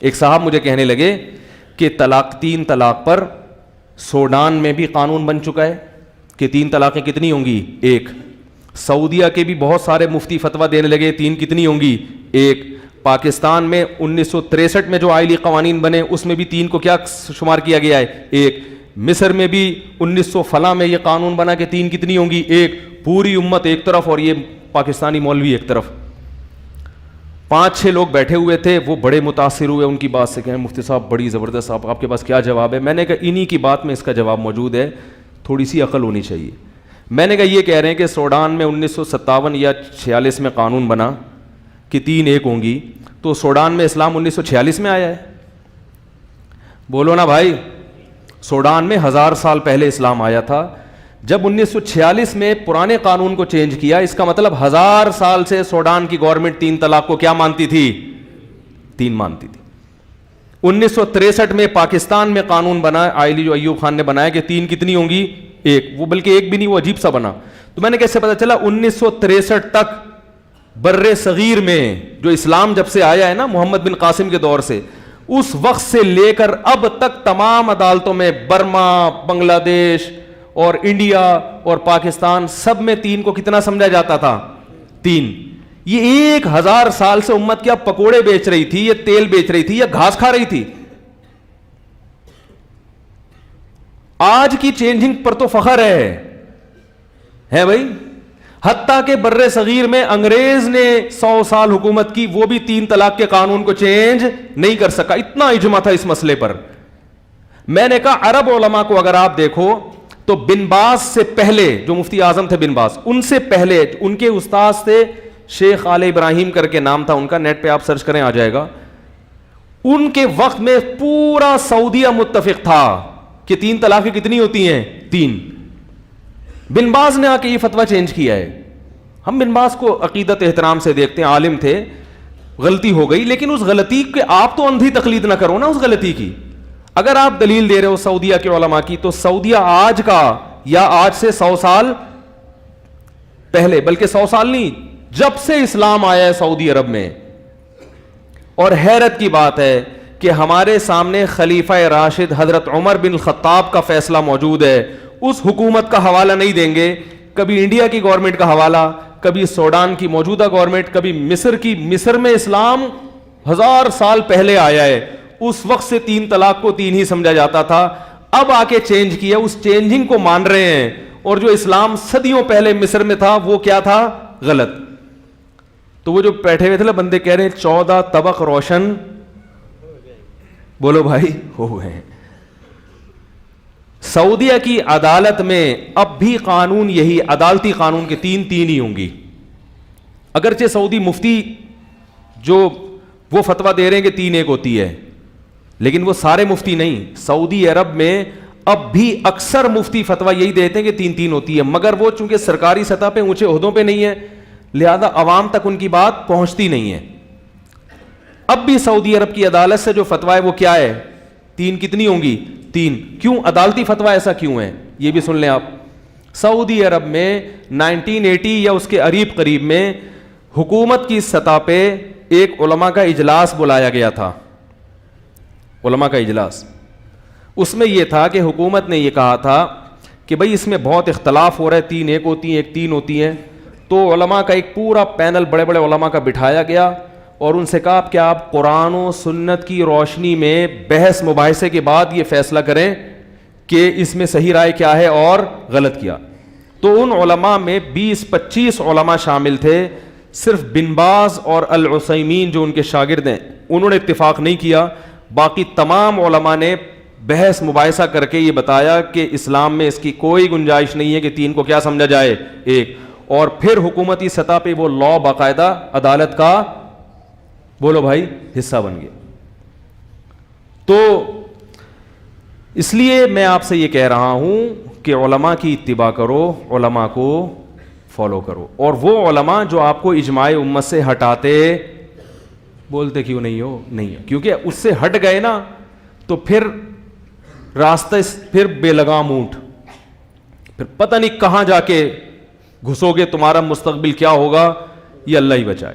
ایک صاحب مجھے کہنے لگے کہ طلاق 3 طلاق پر سوڈان میں بھی قانون بن چکا ہے کہ 3 طلاقیں کتنی ہوں گی؟ 1. سعودیہ کے بھی بہت سارے مفتی فتویٰ دینے لگے 3 کتنی ہوں گی؟ 1. پاکستان میں 1963 میں جو آئلی قوانین بنے اس میں بھی 3 کو کیا شمار کیا گیا ہے؟ 1. مصر میں بھی 1900 فلاں میں یہ قانون بنا کہ 3 کتنی ہوں گی؟ 1. پوری امت ایک طرف اور یہ پاکستانی مولوی ایک طرف. 5-6 لوگ بیٹھے ہوئے تھے, وہ بڑے متاثر ہوئے ان کی بات سے, کہیں مفتی صاحب بڑی زبردست, آپ کے پاس کیا جواب ہے؟ میں نے کہا انہی کی بات میں اس کا جواب موجود ہے, تھوڑی سی عقل ہونی چاہیے. میں نے کہا یہ کہہ رہے ہیں کہ سوڈان میں 1957 یا 46 میں قانون بنا کہ 3 ایک ہوں گی, تو سوڈان میں اسلام 1946 میں آیا ہے؟ بولو نا بھائی, سوڈان میں 1000 سال پہلے اسلام آیا تھا. جب 1946 میں پرانے قانون کو چینج کیا, اس کا مطلب 1000 سال سے سوڈان کی گورنمنٹ 3 طلاق کو کیا مانتی تھی؟ 3 مانتی تھی. 1963 میں پاکستان میں قانون بنا, آئلی جو ایوب خان نے بنایا کہ 3 کتنی ہوں گی؟ 1. وہ بلکہ 1 بھی نہیں, وہ عجیب سا بنا. تو میں نے کیسے پتا چلا؟ 1963 تک بر صغیر میں جو اسلام جب سے آیا ہے نا محمد بن قاسم کے دور سے, اس وقت سے لے کر اب تک تمام عدالتوں میں برما, بنگلہ دیش اور انڈیا اور پاکستان سب میں 3 کو کتنا سمجھا جاتا تھا؟ 3. یہ 1000 سال سے امت کیا پکوڑے بیچ رہی تھی, یا تیل بیچ رہی تھی, یا گھاس کھا رہی تھی؟ آج کی چینجنگ پر تو فخر ہے بھائی. حتیٰ کہ بر صغیر میں انگریز نے 100 سال حکومت کی, وہ بھی 3 طلاق کے قانون کو چینج نہیں کر سکا. اتنا اجماع تھا اس مسئلے پر. میں نے کہا عرب علماء کو اگر آپ دیکھو تو بن باز سے پہلے, جو مفتی اعظم تھے بن باز, ان سے پہلے ان کے استاذ تھے شیخ آل ابراہیم کر کے نام تھا ان کا, نیٹ پہ آپ سرچ کریں آ جائے گا. ان کے وقت میں پورا سعودیہ متفق تھا کہ 3 طلاقیں کتنی ہوتی ہیں؟ 3. بن باز نے آ کے یہ فتویٰ چینج کیا ہے. ہم بن باز کو عقیدت احترام سے دیکھتے ہیں, عالم تھے, غلطی ہو گئی, لیکن اس غلطی کے آپ تو اندھی تقلید نہ کرو نا اس غلطی کی. اگر آپ دلیل دے رہے ہو سعودیہ کے علماء کی, تو سعودیہ آج کا یا آج سے 100 سال پہلے, بلکہ 100 سال نہیں, جب سے اسلام آیا ہے سعودی عرب میں. اور حیرت کی بات ہے کہ ہمارے سامنے خلیفہ راشد حضرت عمر بن الخطاب کا فیصلہ موجود ہے. اس حکومت کا حوالہ نہیں دیں گے, کبھی انڈیا کی گورنمنٹ کا حوالہ, کبھی سوڈان کی موجودہ گورنمنٹ, کبھی مصر کی. مصر میں اسلام 1000 سال پہلے آیا ہے, اس وقت سے 3 طلاق کو 3 ہی سمجھا جاتا تھا. اب آ کے چینج کیا, اس چینجنگ کو مان رہے ہیں, اور جو اسلام صدیوں پہلے مصر میں تھا وہ کیا تھا؟ غلط. تو وہ جو بیٹھے ہوئے تھے نا بندے کہہ رہے ہیں 14 طبق روشن, بولو بھائی, ہو گئے. سعودیہ کی عدالت میں اب بھی قانون یہی, عدالتی قانون کے 3 ہی ہوں گی. اگرچہ سعودی مفتی جو وہ فتویٰ دے رہے ہیں کہ 3 ایک ہوتی ہے, لیکن وہ سارے مفتی نہیں. سعودی عرب میں اب بھی اکثر مفتی فتویٰ یہی دیتے ہیں کہ 3 ہوتی ہے, مگر وہ چونکہ سرکاری سطح پہ اونچے عہدوں پہ نہیں ہے, لہذا عوام تک ان کی بات پہنچتی نہیں ہے. اب بھی سعودی عرب کی عدالت سے جو فتویٰ ہے وہ کیا ہے؟ 3 کتنی ہوں گی؟ 3. کیوں عدالتی فتویٰ ایسا کیوں ہے یہ بھی سن لیں آپ. سعودی عرب میں 1980 یا اس کے قریب میں حکومت کی سطح پہ ایک علماء کا اجلاس بلایا گیا تھا, علماء کا اجلاس. اس میں یہ تھا کہ حکومت نے یہ کہا تھا کہ بھئی اس میں بہت اختلاف ہو رہا ہے, 3 ایک ہوتی ہیں, 1 3 ہوتی ہیں. تو علماء کا ایک پورا پینل بڑے بڑے علماء کا بٹھایا گیا, اور ان سے کہا کہ آپ قرآن و سنت کی روشنی میں بحث مباحثے کے بعد یہ فیصلہ کریں کہ اس میں صحیح رائے کیا ہے اور غلط کیا. تو ان علماء میں 20-25 علماء شامل تھے. صرف بن باز اور العثیمین جو ان کے شاگرد ہیں انہوں نے اتفاق نہیں کیا. باقی تمام علماء نے بحث مباحثہ کر کے یہ بتایا کہ اسلام میں اس کی کوئی گنجائش نہیں ہے کہ 3 کو کیا سمجھا جائے؟ 1. اور پھر حکومتی سطح پہ وہ لا باقاعدہ عدالت کا, بولو بھائی, حصہ بن گیا. تو اس لیے میں آپ سے یہ کہہ رہا ہوں کہ علماء کی اتباع کرو, علماء کو فالو کرو. اور وہ علماء جو آپ کو اجماع امت سے ہٹاتے, بولتے کیوں نہیں ہو؟ نہیں, کیونکہ اس سے ہٹ گئے نا تو پھر راستہ پھر بے لگام اونٹ, پھر پتہ نہیں کہاں جا کے گھسو گے, تمہارا مستقبل کیا ہوگا, یہ اللہ ہی بچائے.